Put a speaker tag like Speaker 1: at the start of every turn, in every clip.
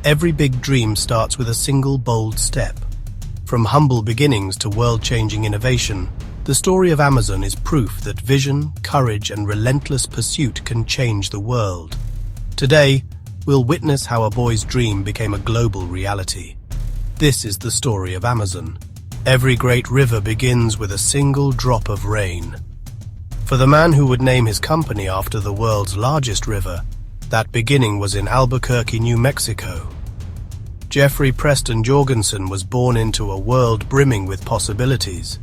Speaker 1: Every big dream starts with a single bold step. From humble beginnings to world-changing innovation, the story of Amazon is proof that vision, courage, and relentless pursuit can change the world. Today, we'll witness how a boy's dream became a global reality. This is the story of Amazon. Every great river begins with a single drop of rain. For the man who would name his company after the world's largest river, that beginning was in Albuquerque, New Mexico. Jeffrey Preston Jorgensen was born into a world brimming with possibilities.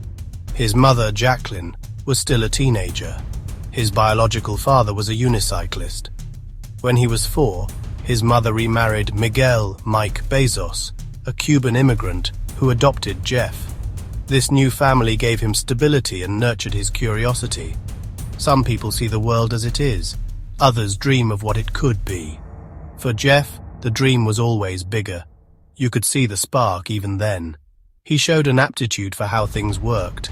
Speaker 1: His mother, Jacqueline, was still a teenager. His biological father was a unicyclist. When he was 4, his mother remarried Miguel Mike Bezos, a Cuban immigrant who adopted Jeff. This new family gave him stability and nurtured his curiosity. Some people see the world as it is. Others dream of what it could be. For Jeff, the dream was always bigger. You could see the spark even then. He showed an aptitude for how things worked.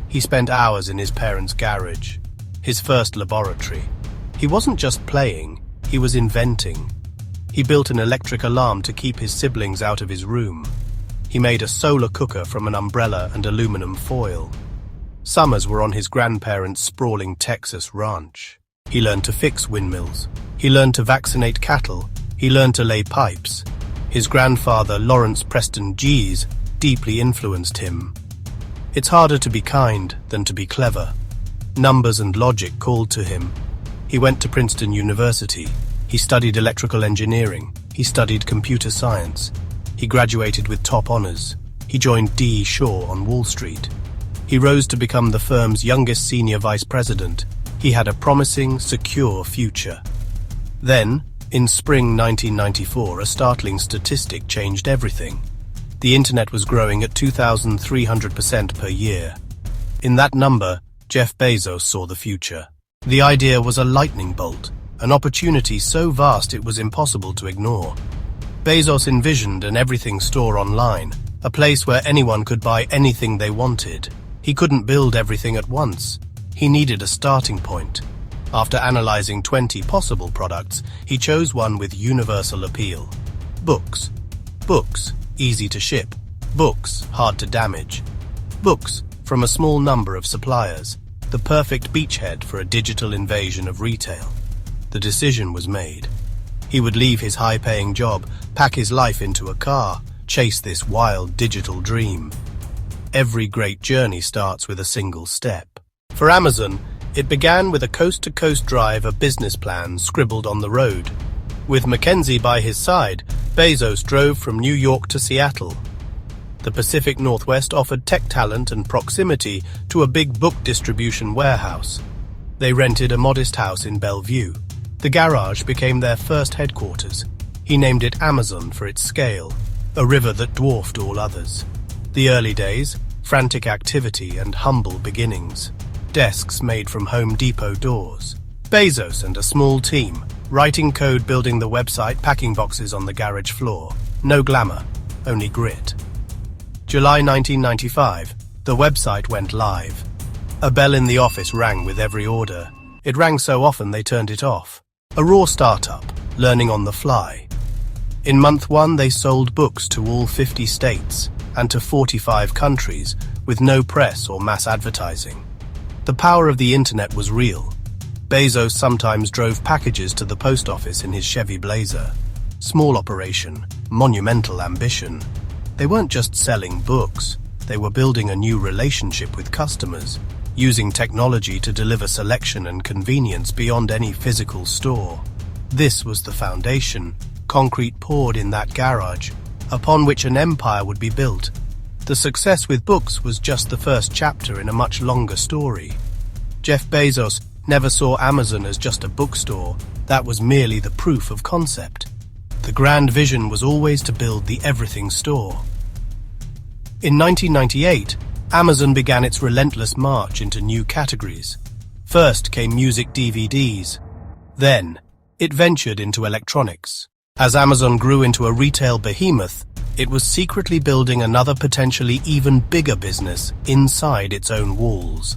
Speaker 1: He spent hours in his parents' garage, his first laboratory. He wasn't just playing, he was inventing. He built an electric alarm to keep his siblings out of his room. He made a solar cooker from an umbrella and aluminum foil. Summers were on his grandparents' sprawling Texas ranch. He learned to fix windmills. He learned to vaccinate cattle. He learned to lay pipes. His grandfather, Lawrence Preston Gies, deeply influenced him. It's harder to be kind than to be clever. Numbers and logic called to him. He went to Princeton University. He studied electrical engineering. He studied computer science. He graduated with top honors. He joined D. Shaw on Wall Street. He rose to become the firm's youngest senior vice president. He had a promising, secure future. Then, in spring 1994, a startling statistic changed everything. The internet was growing at 2,300% per year. In that number, Jeff Bezos saw the future. The idea was a lightning bolt, an opportunity so vast it was impossible to ignore. Bezos envisioned an everything store online, a place where anyone could buy anything they wanted. He couldn't build everything at once. He needed a starting point. After analyzing 20 possible products, he chose one with universal appeal. Books. Books, easy to ship. Books, hard to damage. Books, from a small number of suppliers. The perfect beachhead for a digital invasion of retail. The decision was made. He would leave his high-paying job, pack his life into a car, chase this wild digital dream. Every great journey starts with a single step. For Amazon, it began with a coast-to-coast drive, a business plan scribbled on the road. With Mackenzie by his side, Bezos drove from New York to Seattle. The Pacific Northwest offered tech talent and proximity to a big book distribution warehouse. They rented a modest house in Bellevue. The garage became their first headquarters. He named it Amazon for its scale, a river that dwarfed all others. The early days, frantic activity and humble beginnings. Desks made from Home Depot doors. Bezos and a small team, writing code, building the website, packing boxes on the garage floor. No glamour, only grit. July 1995, the website went live. A bell in the office rang with every order. It rang so often they turned it off. A raw startup, learning on the fly. In month 1, they sold books to all 50 states and to 45 countries with no press or mass advertising. The power of the internet was real. Bezos sometimes drove packages to the post office in his Chevy Blazer. Small operation, monumental ambition. They weren't just selling books, they were building a new relationship with customers, using technology to deliver selection and convenience beyond any physical store. This was the foundation, concrete poured in that garage, upon which an empire would be built. The success with books was just the first chapter in a much longer story. Jeff Bezos never saw Amazon as just a bookstore. That was merely the proof of concept. The grand vision was always to build the everything store. In 1998, Amazon began its relentless march into new categories. First came music DVDs. Then, it ventured into electronics. As Amazon grew into a retail behemoth, it was secretly building another potentially even bigger business inside its own walls.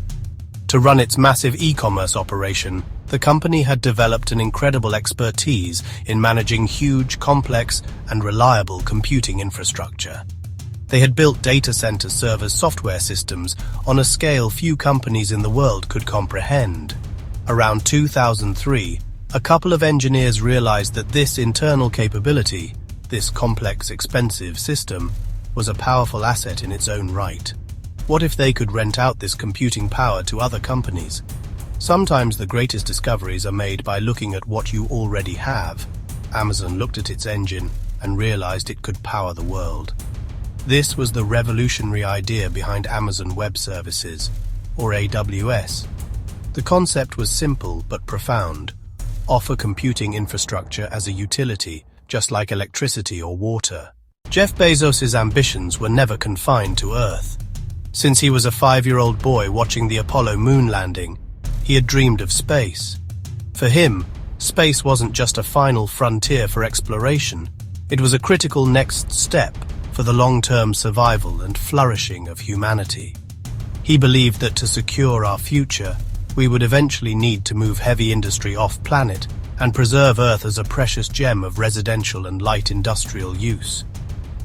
Speaker 1: To run its massive e-commerce operation, The company had developed an incredible expertise in managing huge, complex, and reliable computing infrastructure. They had built data center servers software systems on a scale few companies in the world could comprehend. Around 2003, a couple of engineers realized that this internal capability, this complex, expensive system, was a powerful asset in its own right. What if they could rent out this computing power to other companies? Sometimes the greatest discoveries are made by looking at what you already have. Amazon looked at its engine and realized it could power the world. This was the revolutionary idea behind Amazon Web Services, or AWS. The concept was simple but profound. Offer computing infrastructure as a utility, just like electricity or water. Jeff Bezos' ambitions were never confined to Earth. Since he was a 5-year-old boy watching the Apollo moon landing, he had dreamed of space. For him, space wasn't just a final frontier for exploration. It was a critical next step for the long-term survival and flourishing of humanity. He believed that to secure our future, we would eventually need to move heavy industry off-planet and preserve Earth as a precious gem of residential and light industrial use.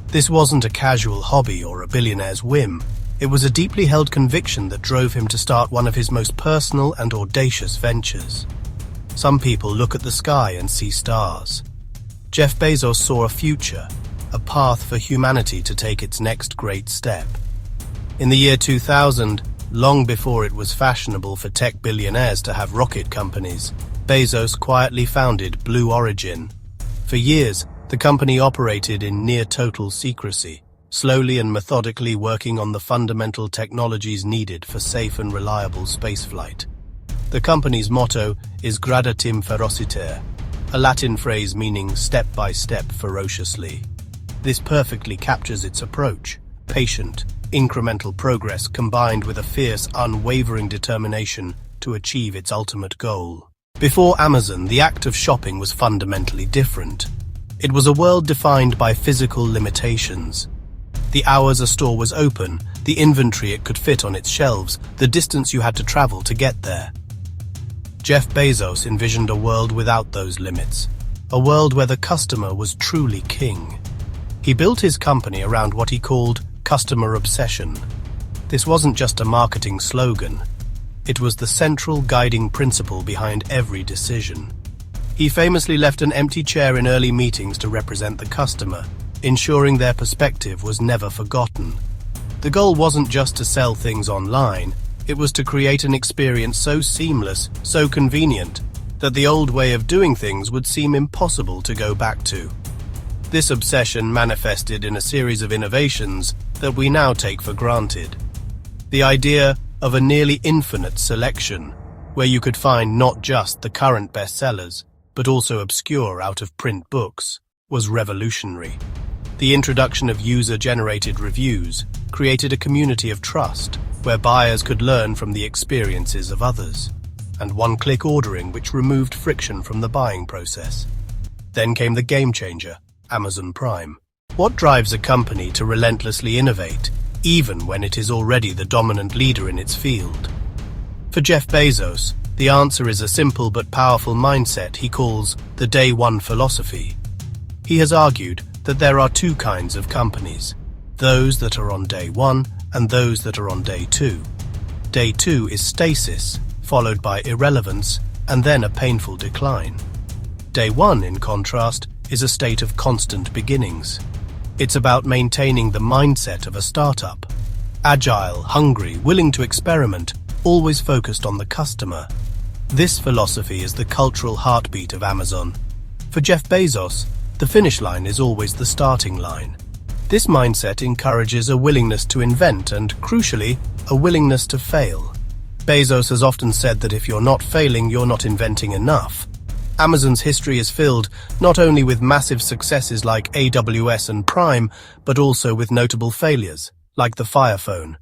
Speaker 1: This wasn't a casual hobby or a billionaire's whim. It was a deeply held conviction that drove him to start one of his most personal and audacious ventures. Some people look at the sky and see stars. Jeff Bezos saw a future, a path for humanity to take its next great step. In the year 2000, long before it was fashionable for tech billionaires to have rocket companies, Bezos quietly founded Blue Origin. For years, the company operated in near-total secrecy, slowly and methodically working on the fundamental technologies needed for safe and reliable spaceflight. The company's motto is Gradatim ferociter, a Latin phrase meaning step-by-step ferociously. This perfectly captures its approach: patient, incremental progress combined with a fierce, unwavering determination to achieve its ultimate goal. Before Amazon, the act of shopping was fundamentally different. It was a world defined by physical limitations. The hours a store was open, the inventory it could fit on its shelves, the distance you had to travel to get there. Jeff Bezos envisioned a world without those limits, a world where the customer was truly king. He built his company around what he called customer obsession. This wasn't just a marketing slogan. It was the central guiding principle behind every decision. He famously left an empty chair in early meetings to represent the customer, ensuring their perspective was never forgotten. The goal wasn't just to sell things online, it was to create an experience so seamless, so convenient, that the old way of doing things would seem impossible to go back to. This obsession manifested in a series of innovations that we now take for granted. The idea of a nearly infinite selection, where you could find not just the current bestsellers, but also obscure out-of-print books, was revolutionary. The introduction of user-generated reviews created a community of trust, where buyers could learn from the experiences of others, and one-click ordering which removed friction from the buying process. Then came the game-changer, Amazon Prime. What drives a company to relentlessly innovate, even when it is already the dominant leader in its field? For Jeff Bezos, the answer is a simple but powerful mindset he calls the Day One philosophy. He has argued that there are two kinds of companies, those that are on Day One and those that are on Day Two. Day Two is stasis, followed by irrelevance, and then a painful decline. Day One, in contrast, is a state of constant beginnings. It's about maintaining the mindset of a startup. Agile, hungry, willing to experiment, always focused on the customer. This philosophy is the cultural heartbeat of Amazon. For Jeff Bezos, the finish line is always the starting line. This mindset encourages a willingness to invent and, crucially, a willingness to fail. Bezos has often said that if you're not failing, you're not inventing enough. Amazon's history is filled not only with massive successes like AWS and Prime, but also with notable failures, like the Fire Phone.